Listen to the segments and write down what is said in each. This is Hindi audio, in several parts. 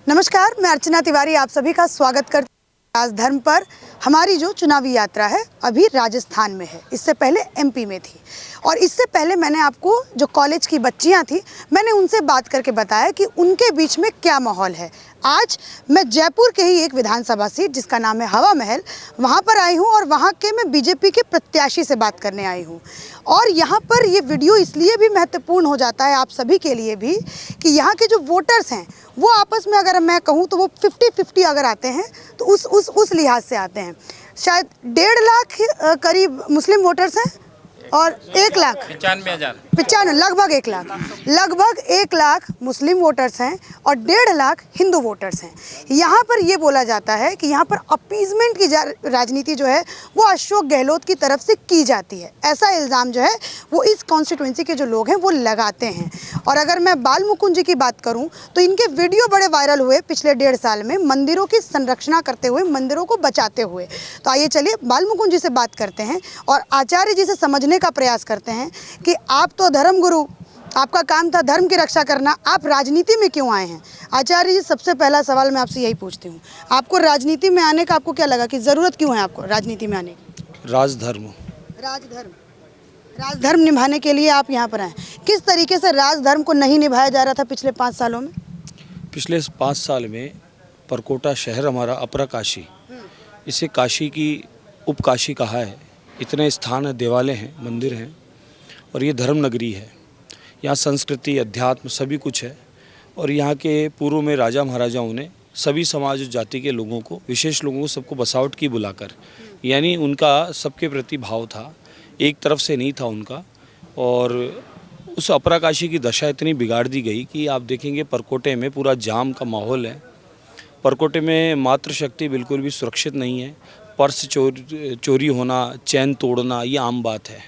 नमस्कार, मैं अर्चना तिवारी आप सभी का स्वागत करती हूँ। राजधर्म पर हमारी जो चुनावी यात्रा है अभी राजस्थान में है, इससे पहले एमपी में थी और इससे पहले मैंने आपको जो कॉलेज की बच्चियाँ थी मैंने उनसे बात करके बताया कि उनके बीच में क्या माहौल है। आज मैं जयपुर के ही एक विधानसभा सीट जिसका नाम है हवा महल, वहाँ पर आई हूँ और वहाँ के मैं बीजेपी के प्रत्याशी से बात करने आई हूँ। और यहाँ पर ये वीडियो इसलिए भी महत्वपूर्ण हो जाता है आप सभी के लिए भी कि यहाँ के जो वोटर्स हैं वो आपस में अगर मैं कहूँ तो वो 50-50 अगर आते हैं तो उस लिहाज से आते हैं। शायद 1.5 लाख करीब मुस्लिम वोटर्स हैं और 1 लाख 95,000 लगभग 1 लाख मुस्लिम वोटर्स हैं और 1.5 लाख हिंदू वोटर्स हैं। यहाँ पर ये बोला जाता है कि यहाँ पर अपीजमेंट की राजनीति जो है वो अशोक गहलोत की तरफ से की जाती है। ऐसा इल्ज़ाम जो है वो इस कॉन्स्टिट्यूंसी के जो लोग हैं वो लगाते हैं। और अगर मैं बाल मुकुंद जी की बात करूँ तो इनके वीडियो बड़े वायरल हुए पिछले 1.5 साल में मंदिरों की संरक्षणा करते हुए, मंदिरों को बचाते हुए। तो आइए चलिए बाल मुकुंद जी से बात करते हैं और आचार्य जी से समझने का प्रयास करते हैं कि आप तो धर्म गुरु, आपका काम था धर्म की रक्षा करना, आप राजनीति में क्यों आए हैं? आचार्य जी, सबसे पहला सवाल मैं आपसे यही पूछती हूँ, आपको राजनीति में आने का आपको क्या लगा कि ज़रूरत क्यों है आपको राजनीति में आने की? राजधर्म निभाने के लिए आप यहाँ पर आए। किस तरीके से राजधर्म को नहीं निभाया जा रहा था पिछले 5 सालों में? पिछले 5 साल में परकोटा शहर हमारा अपरा काशी, इसे काशी की उपकाशी कहा है। इतने स्थान, देवालय हैं, मंदिर हैं और ये धर्म नगरी है। यहाँ संस्कृति, अध्यात्म सभी कुछ है। और यहाँ के पूर्व में राजा महाराजाओं ने सभी समाज जाति के लोगों को, विशेष लोगों को, सबको बसावट की बुलाकर, यानी उनका सबके प्रति भाव था, एक तरफ से नहीं था उनका। और उस अपरा काशी की दशा इतनी बिगाड़ दी गई कि आप देखेंगे परकोटे में पूरा जाम का माहौल है। परकोटे में मातृशक्ति बिल्कुल भी सुरक्षित नहीं है। पर्स चोरी होना, चैन तोड़ना, ये आम बात है।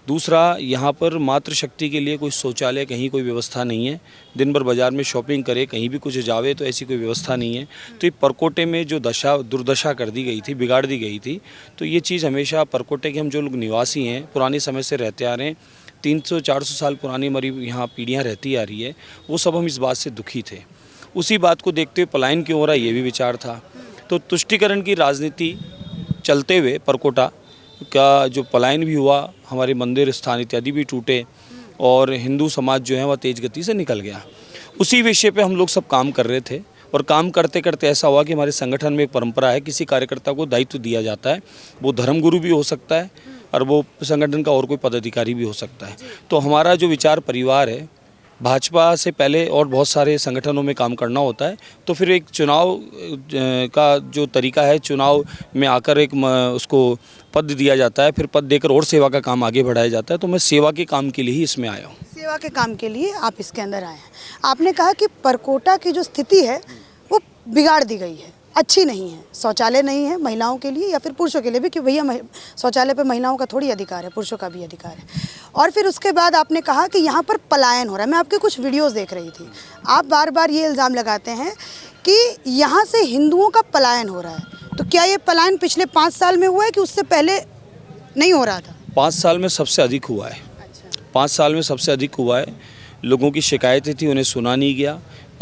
दूसरा, यहाँ पर मातृशक्ति के लिए कोई शौचालय, कहीं कोई व्यवस्था नहीं है। दिन भर बाज़ार में शॉपिंग करे, कहीं भी कुछ जावे तो ऐसी कोई व्यवस्था नहीं है। तो ये परकोटे में जो दुर्दशा कर दी गई थी, बिगाड़ दी गई थी, तो ये चीज़ हमेशा परकोटे के हम जो लोग निवासी हैं, पुराने समय से रहते आ रहे हैं, 300-400 साल पुरानी हमारी यहाँ पीढ़ियाँ रहती आ रही है, वो सब हम इस बात से दुखी थे। उसी बात को देखते हुए पलायन क्यों हो रहा है ये भी विचार था। तो तुष्टिकरण की राजनीति चलते हुए परकोटा का जो पलायन भी हुआ, हमारे मंदिर स्थान इत्यादि भी टूटे और हिंदू समाज जो है वह तेज़ गति से निकल गया। उसी विषय पे हम लोग सब काम कर रहे थे और काम करते करते ऐसा हुआ कि हमारे संगठन में एक परंपरा है, किसी कार्यकर्ता को दायित्व दिया जाता है, वो धर्मगुरु भी हो सकता है और वो संगठन का और कोई पदाधिकारी भी हो सकता है। तो हमारा जो विचार परिवार है, भाजपा से पहले और बहुत सारे संगठनों में काम करना होता है, तो फिर एक चुनाव का जो तरीका है, चुनाव में आकर एक उसको पद दिया जाता है, फिर पद देकर और सेवा का काम आगे बढ़ाया जाता है। तो मैं सेवा के काम के लिए ही इसमें आया हूँ। सेवा के काम के लिए आप इसके अंदर आए हैं। आपने कहा कि परकोटा की जो स्थिति है वो बिगाड़ दी गई है, अच्छी नहीं है। शौचालय नहीं है महिलाओं के लिए या फिर पुरुषों के लिए भी, कि भैया शौचालय पे महिलाओं का थोड़ी अधिकार है, पुरुषों का भी अधिकार है। और फिर उसके बाद आपने कहा कि यहाँ पर पलायन हो रहा है। मैं आपके कुछ वीडियोस देख रही थी, आप बार बार ये इल्ज़ाम लगाते हैं कि यहाँ से हिंदुओं का पलायन हो रहा है। तो क्या ये पलायन पिछले 5 साल में हुआ है कि उससे पहले नहीं हो रहा था? 5 साल में सबसे अधिक हुआ है। 5 साल में सबसे अधिक हुआ है। लोगों की शिकायतें थी, उन्हें सुना नहीं गया।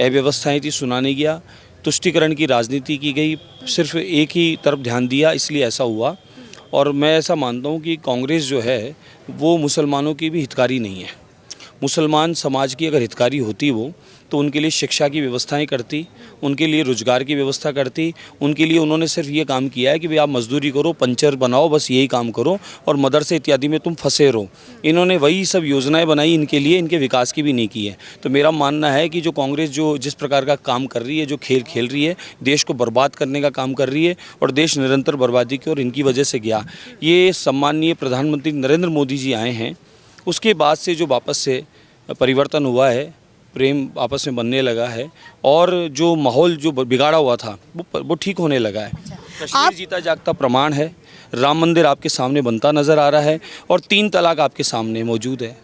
अव्यवस्थाएँ थी, सुना नहीं गया। तुष्टिकरण की राजनीति की गई, सिर्फ एक ही तरफ ध्यान दिया, इसलिए ऐसा हुआ। और मैं ऐसा मानता हूँ कि कांग्रेस जो है वो मुसलमानों की भी हितकारी नहीं है। मुसलमान समाज की अगर हितकारी होती वो, तो उनके लिए शिक्षा की व्यवस्थाएं करती, उनके लिए रोजगार की व्यवस्था करती। उनके लिए उन्होंने सिर्फ ये काम किया है कि भाई आप मजदूरी करो, पंचर बनाओ, बस यही काम करो और मदरसे इत्यादि में तुम फंसे रहो। इन्होंने वही सब योजनाएं बनाई इनके लिए, इनके विकास की भी नहीं की है। तो मेरा मानना है कि जो कांग्रेस जो जिस प्रकार का काम कर रही है, जो खेल खेल रही है, देश को बर्बाद करने का काम कर रही है और देश निरंतर बर्बादी की ओर इनकी वजह से गया। ये सम्माननीय प्रधानमंत्री नरेंद्र मोदी जी आए हैं, उसके बाद से जो वापस से परिवर्तन हुआ है, प्रेम आपस में बनने लगा है और जो माहौल जो बिगाड़ा हुआ था वो ठीक होने लगा है। कश्मीर जीता जागता प्रमाण है। राम मंदिर आपके सामने बनता नज़र आ रहा है और 3 तलाक आपके सामने मौजूद है।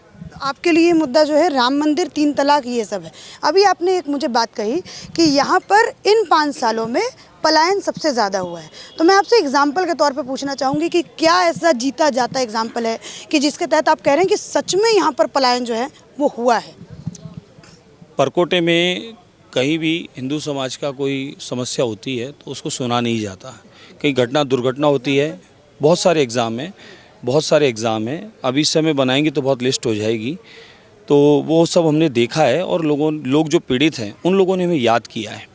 आपके लिए मुद्दा जो है राम मंदिर, 3 तलाक, ये सब है। अभी आपने एक मुझे बात कही कि यहाँ पर इन 5 सालों में पलायन सबसे ज़्यादा हुआ है। तो मैं आपसे एग्जाम्पल के तौर पे पूछना चाहूँगी कि क्या ऐसा जीता जाता एग्जाम्पल है कि जिसके तहत आप कह रहे हैं कि सच में यहाँ पर पलायन जो है वो हुआ है? परकोटे में कहीं भी हिंदू समाज का कोई समस्या होती है तो उसको सुना नहीं जाता। कहीं घटना दुर्घटना होती है, बहुत सारे एग्ज़ाम हैं, अभी समय बनाएंगे तो बहुत लिस्ट हो जाएगी। तो वो सब हमने देखा है और लोग जो पीड़ित हैं उन लोगों ने हमें याद किया है।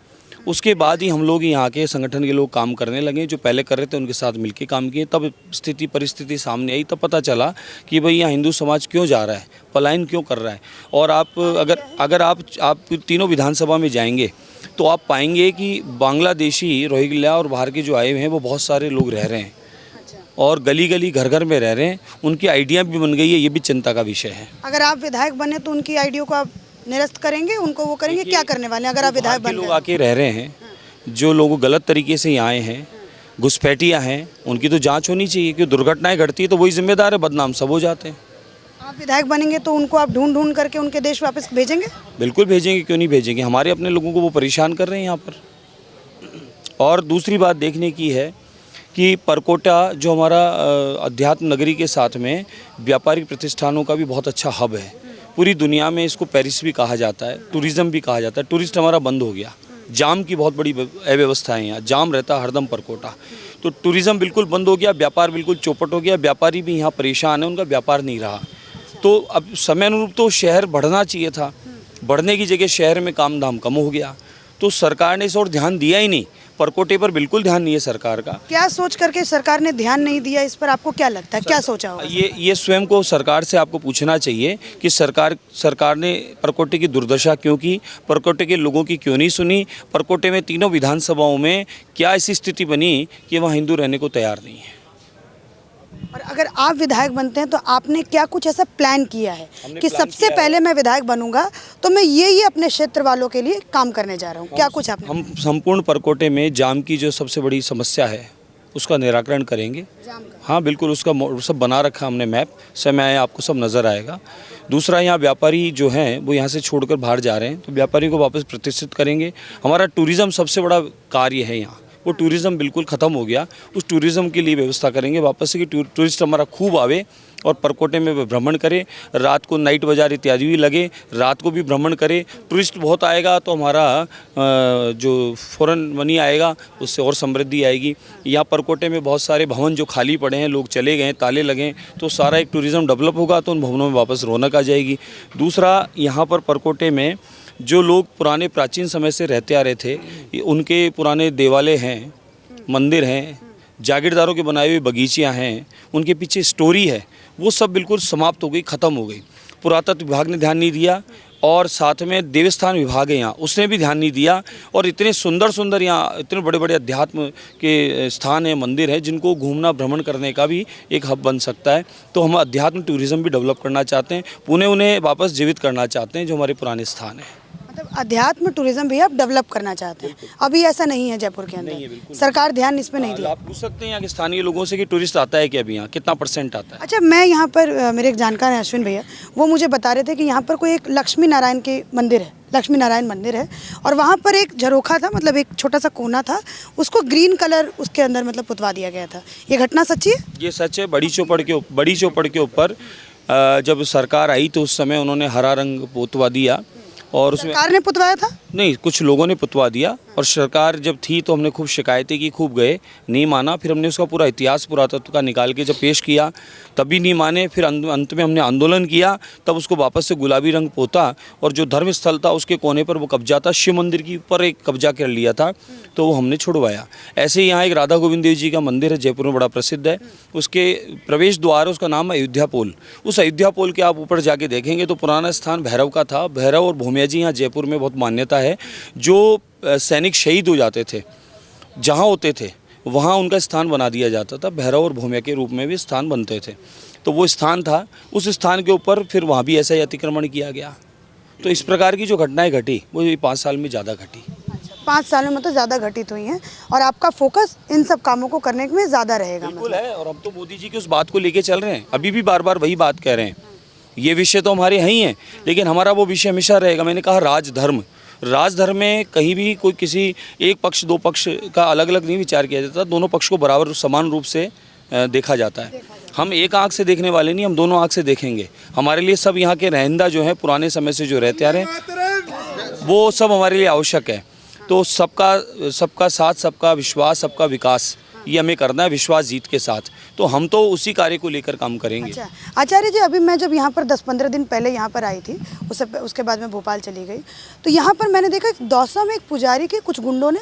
उसके बाद ही हम लोग यहाँ के संगठन के लोग काम करने लगे। जो पहले कर रहे थे उनके साथ मिलके काम किए, तब परिस्थिति सामने आई, तब पता चला कि भाई यहाँ हिंदू समाज क्यों जा रहा है, पलायन क्यों कर रहा है। और आप अगर आप तीनों विधानसभा में जाएंगे तो आप पाएंगे कि बांग्लादेशी, रोहिंग्या और बाहर के जो आए हुए हैं वो बहुत सारे लोग रह रहे हैं और गली गली घर घर में रह रहे हैं। उनकी आइडिया भी बन गई है, ये भी चिंता का विषय है। अगर आप विधायक बने तो उनकी आइडिया को आप निरस्त करेंगे, उनको वो करेंगे, क्या करने वाले हैं अगर आप विधायक बन गए? लोग आके रह रहे हैं, जो लोग गलत तरीके से यहाँ आए हैं, घुसपैठिया हैं, उनकी तो जांच होनी चाहिए। क्योंकि दुर्घटनाएं घटती है तो वही जिम्मेदार है, बदनाम सब हो जाते हैं। आप विधायक बनेंगे तो उनको आप ढूंढ करके उनके देश वापस भेजेंगे? बिल्कुल भेजेंगे, क्यों नहीं भेजेंगे। हमारे अपने लोगों को वो परेशान कर रहे हैं यहाँ पर। और दूसरी बात देखने की है कि परकोटा जो हमारा अध्यात्म नगरी के साथ में व्यापारिक प्रतिष्ठानों का भी बहुत अच्छा हब है। पूरी दुनिया में इसको पेरिस भी कहा जाता है, टूरिज़्म भी कहा जाता है। टूरिस्ट हमारा बंद हो गया, जाम की बहुत बड़ी अव्यवस्था है यहाँ, जाम रहता है हरदम परकोटा। तो टूरिज़्म बिल्कुल बंद हो गया, व्यापार बिल्कुल चौपट हो गया, व्यापारी भी यहाँ परेशान है, उनका व्यापार नहीं रहा। तो अब समय अनुरूप तो शहर बढ़ना चाहिए था, बढ़ने की जगह शहर में काम धाम कम हो गया। तो सरकार ने इस ओर ध्यान दिया ही नहीं, परकोटे पर बिल्कुल ध्यान नहीं है सरकार का। क्या सोच करके सरकार ने ध्यान नहीं दिया इस पर, आपको क्या लगता है, क्या सोचा होगा? ये स्वयं को सरकार से आपको पूछना चाहिए कि सरकार ने परकोटे की दुर्दशा क्यों की, परकोटे के लोगों की क्यों नहीं सुनी। परकोटे में तीनों विधानसभाओं में क्या ऐसी स्थिति बनी कि वहाँ हिंदू रहने को तैयार नहीं है। और अगर आप विधायक बनते हैं तो आपने क्या कुछ ऐसा प्लान किया है कि सबसे पहले मैं विधायक बनूंगा तो मैं ये अपने क्षेत्र वालों के लिए काम करने जा रहा हूँ? क्या कुछ आपने? हम संपूर्ण परकोटे में जाम की जो सबसे बड़ी समस्या है उसका निराकरण करेंगे। हाँ बिल्कुल, उसका सब बना रखा हमने मैप, समय आए आपको सब नज़र आएगा। दूसरा, यहाँ व्यापारी जो हैं वो यहाँ से छोड़कर बाहर जा रहे हैं, तो व्यापारी को वापस प्रतिष्ठित करेंगे। हमारा टूरिज़्म सबसे बड़ा कार्य है यहाँ, वो टूरिज़्म बिल्कुल ख़त्म हो गया। उस टूरिज़्म के लिए व्यवस्था करेंगे वापस से कि टूरिस्ट हमारा खूब आवे और परकोटे में भ्रमण करे, रात को नाइट बाज़ार इत्यादि भी लगे, रात को भी भ्रमण करे। टूरिस्ट बहुत आएगा तो हमारा जो फॉरेन मनी आएगा उससे और समृद्धि आएगी। यहाँ परकोटे में बहुत सारे भवन जो खाली पड़े हैं, लोग चले गए, ताले लगे, तो सारा एक टूरिज़्म डेवलप होगा तो उन भवनों में वापस रौनक आ जाएगी। दूसरा, यहाँ पर परकोटे में जो लोग पुराने प्राचीन समय से रहते आ रहे थे, उनके पुराने देवालय हैं, मंदिर हैं, जागीरदारों के बनाए हुए बगीचियाँ हैं, उनके पीछे स्टोरी है, वो सब बिल्कुल समाप्त हो गई, ख़त्म हो गई। पुरातत्व विभाग ने ध्यान नहीं दिया और साथ में देवस्थान विभाग है यहाँ, उसने भी ध्यान नहीं दिया। और इतने सुंदर यहाँ इतने बड़े बड़े अध्यात्म के स्थान हैं, मंदिर हैं, जिनको घूमना भ्रमण करने का भी एक हब बन सकता है। तो हम अध्यात्म टूरिज़्म भी डेवलप करना चाहते हैं, उन्हें वापस जीवित करना चाहते हैं जो हमारे पुराने स्थान हैं। मतलब अध्यात्म टूरिज्म भी आप डेवलप करना चाहते हैं? अभी ऐसा नहीं है जयपुर के अंदर, सरकार ध्यान इस पे नहीं दिया। आप पूछ सकते हैं यहाँ के स्थानीय लोगों से कि टूरिस्ट आता है कि अभी यहाँ कितना % आता है। अच्छा, मैं यहाँ पर मेरे एक जानकार हैं अश्विन भैया, वो मुझे बता रहे थे कि यहाँ पर कोई एक लक्ष्मी नारायण के मंदिर है, लक्ष्मी नारायण मंदिर है, और वहाँ पर एक झरोखा था, मतलब एक छोटा सा कोना था, उसको ग्रीन कलर उसके अंदर मतलब पुतवा दिया गया था। ये घटना सच्ची है? ये सच है। बड़ी चौपड़ के ऊपर जब सरकार आई तो उस समय उन्होंने हरा रंग पुतवा दिया और उसमें सरकार ने पुतवाया था? नहीं, कुछ लोगों ने पुतवा दिया। और सरकार जब थी तो हमने खूब शिकायतें की, खूब गए, नहीं माना। फिर हमने उसका पूरा इतिहास पुरातत्व का निकाल के जब पेश किया तब भी नहीं माने। फिर अंत में हमने आंदोलन किया, तब उसको वापस से गुलाबी रंग पोता और जो धर्म स्थल था उसके कोने पर वो कब्जा था, शिव मंदिर की ऊपर एक कब्जा कर लिया था, तो वो हमने छुड़वाया। ऐसे ही यहाँ एक राधा गोविंद देव जी का मंदिर है, जयपुर में बड़ा प्रसिद्ध है। उसके प्रवेश द्वार है, उसका नाम है अयोध्या पोल। उस अयोध्या पोल के आप ऊपर जाके देखेंगे तो पुराना स्थान भैरव का था। भैरव और भूमिया जी यहाँ जयपुर में बहुत मान्यता है। जो सैनिक शहीद हो जाते थे, जहाँ होते थे वहाँ उनका स्थान बना दिया जाता था। भैरव और भूमिया के रूप में भी स्थान बनते थे, तो वो स्थान था। उस स्थान के ऊपर फिर वहाँ भी ऐसा ही अतिक्रमण किया गया। तो इस प्रकार की जो घटनाएं घटी वो 5 साल में ज़्यादा घटी। 5 सालों में तो ज़्यादा घटित हुई हैं और आपका फोकस इन सब कामों को करने में ज़्यादा रहेगा? बिल्कुल है, और हम तो मोदी जी की उस बात को लेके चल रहे हैं, अभी भी बार बार वही बात कह रहे हैं। ये विषय तो हमारे हैं ही हैं, लेकिन हमारा वो विषय हमेशा रहेगा। मैंने कहा राजधर्म में कहीं भी कोई किसी एक पक्ष दो पक्ष का अलग अलग नहीं विचार किया जाता, दोनों पक्ष को बराबर समान रूप से देखा जाता है। हम एक आंख से देखने वाले नहीं, हम दोनों आंख से देखेंगे। हमारे लिए सब यहाँ के रहंदा जो है पुराने समय से जो रहते आ रहे हैं, वो सब हमारे लिए आवश्यक है। तो सबका साथ, सबका विश्वास, सबका विकास, ये हमें करना है विश्वास जीत के साथ। तो हम तो उसी कार्य को लेकर काम करेंगे। अच्छा आचार्य जी, अभी मैं जब यहाँ पर 10-15 दिन पहले यहाँ पर आई थी, उसके बाद मैं भोपाल चली गई, तो यहाँ पर मैंने देखा कि दौसा में एक पुजारी के कुछ गुंडों ने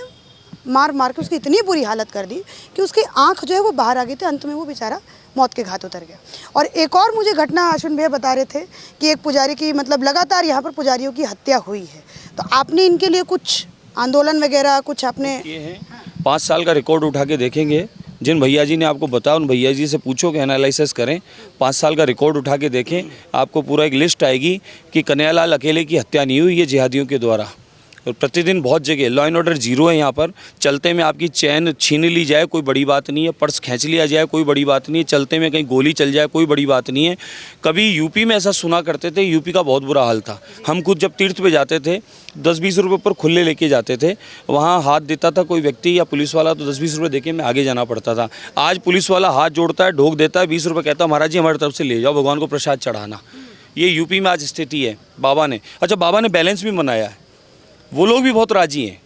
मार के उसकी इतनी बुरी हालत कर दी कि उसकी आंख जो है वो बाहर आ गई थी। अंत में वो बेचारा मौत के घाट उतर गया। और एक और मुझे घटना अश्विन भैया बता रहे थे कि एक पुजारी की मतलब लगातार यहाँ पर पुजारियों की हत्या हुई है। तो आपने इनके लिए कुछ आंदोलन वगैरह कुछ आपने किए हैं? 5 साल का रिकॉर्ड उठा के देखेंगे, जिन भैया जी ने आपको बताया उन भैया जी से पूछो कि एनालिसिस करें, 5 साल का रिकॉर्ड उठा के देखें, आपको पूरा एक लिस्ट आएगी कि कन्हैयालाल अकेले की हत्या नहीं हुई है जिहादियों के द्वारा। और प्रतिदिन बहुत जगह लॉ एंड ऑर्डर जीरो है यहाँ पर। चलते में आपकी चैन छीन ली जाए कोई बड़ी बात नहीं है, पर्स खींच लिया जाए कोई बड़ी बात नहीं है, चलते में कहीं गोली चल जाए कोई बड़ी बात नहीं है। कभी यूपी में ऐसा सुना करते थे, यूपी का बहुत बुरा हाल था। हम खुद जब तीर्थ पे जाते थे 10-20 रुपये पर खुले लेके जाते थे, वहाँ हाथ देता था कोई व्यक्ति या पुलिस वाला तो 10-20 रुपये देके मैं आगे जाना पड़ता था। आज पुलिस वाला हाथ जोड़ता है, ढोक देता है, 20 रुपये कहता है महाराज जी हमारी तरफ से ले जाओ, भगवान को प्रसाद चढ़ाना। ये यूपी में आज स्थिति है। बाबा ने बाबा ने बैलेंस भी बनाया है, वो लोग भी बहुत राजी हैं,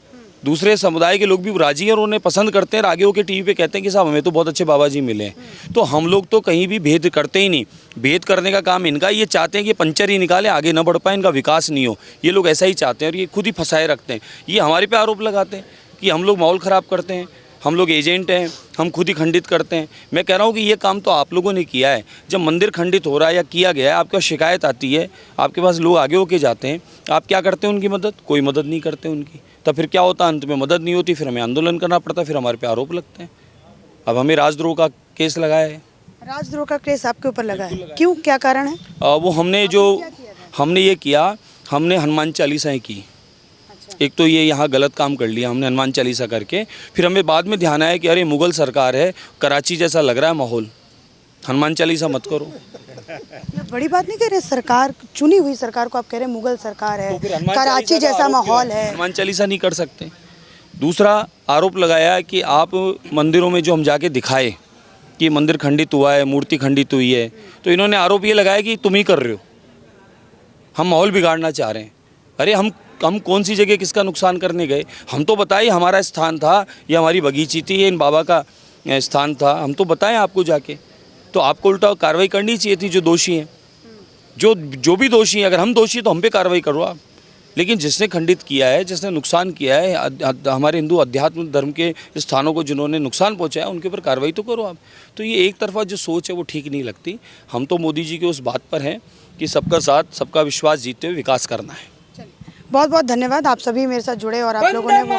दूसरे समुदाय के लोग भी राजी हैं और उन्हें पसंद करते हैं। आगे होकर टीवी पे कहते हैं कि साहब हमें तो बहुत अच्छे बाबा जी मिले हैं। तो हम लोग तो कहीं भी भेद करते ही नहीं, भेद करने का काम इनका। ये चाहते हैं कि पंचर ही निकालें, आगे न बढ़ पाए, इनका विकास नहीं हो, ये लोग ऐसा ही चाहते हैं और ये खुद ही फंसाए रखते हैं। ये हमारे पे आरोप लगाते हैं कि हम लोग माहौल ख़राब करते हैं, हम लोग एजेंट हैं, हम खुद ही खंडित करते हैं। मैं कह रहा हूँ कि ये काम तो आप लोगों ने किया है। जब मंदिर खंडित हो रहा है या किया गया है, आपके पास शिकायत आती है, आपके पास लोग आगे होके जाते हैं, आप क्या करते हैं उनकी मदद? कोई मदद नहीं करते उनकी। तब फिर क्या होता है? अंत में मदद नहीं होती, फिर हमें आंदोलन करना पड़ता है, फिर हमारे पे आरोप लगते हैं। अब हमें राजद्रोह का केस लगाया है। राजद्रोह का केस आपके ऊपर लगा है, क्यों, क्या कारण है? वो हमने ये किया, हमने हनुमान चालीसाएँ की। एक तो ये यहाँ गलत काम कर लिया हमने हनुमान चालीसा करके, फिर हमें बाद में ध्यान आया कि अरे मुग़ल सरकार है, कराची जैसा लग रहा है माहौल, हनुमान चालीसा मत करो। ये बड़ी बात नहीं कह रहे, सरकार चुनी हुई सरकार को आप कह रहे हैं मुग़ल सरकार है, कराची जैसा माहौल है, हनुमान चालीसा नहीं कर सकते। दूसरा आरोप लगाया कि आप मंदिरों में जो हम जाके दिखाए कि मंदिर खंडित हुआ है, मूर्ति खंडित हुई है, तो इन्होंने आरोप ये लगाया कि तुम ही कर रहे हो, हम माहौल बिगाड़ना चाह रहे हैं। अरे हम कौन सी जगह किसका नुकसान करने गए? हम तो बताइए हमारा स्थान था, ये हमारी बगीची थी, ये इन बाबा का स्थान था, हम तो बताएं आपको जाके। तो आपको उल्टा कार्रवाई करनी चाहिए थी जो दोषी हैं, जो भी दोषी हैं। अगर हम दोषी हैं तो हम पे कार्रवाई करो आप। लेकिन जिसने खंडित किया है, जिसने नुकसान किया है, हमारे हिंदू अध्यात्म धर्म के स्थानों को जिन्होंने नुकसान पहुंचाया, उनके ऊपर कार्रवाई तो करो आप। तो ये एक तरफा जो सोच है वो ठीक नहीं लगती। हम तो मोदी जी के उस बात पर हैं कि सबका साथ, सबका विश्वास जीतते हुए विकास करना है। बहुत बहुत धन्यवाद, आप सभी मेरे साथ जुड़े और आप लोगों ने वो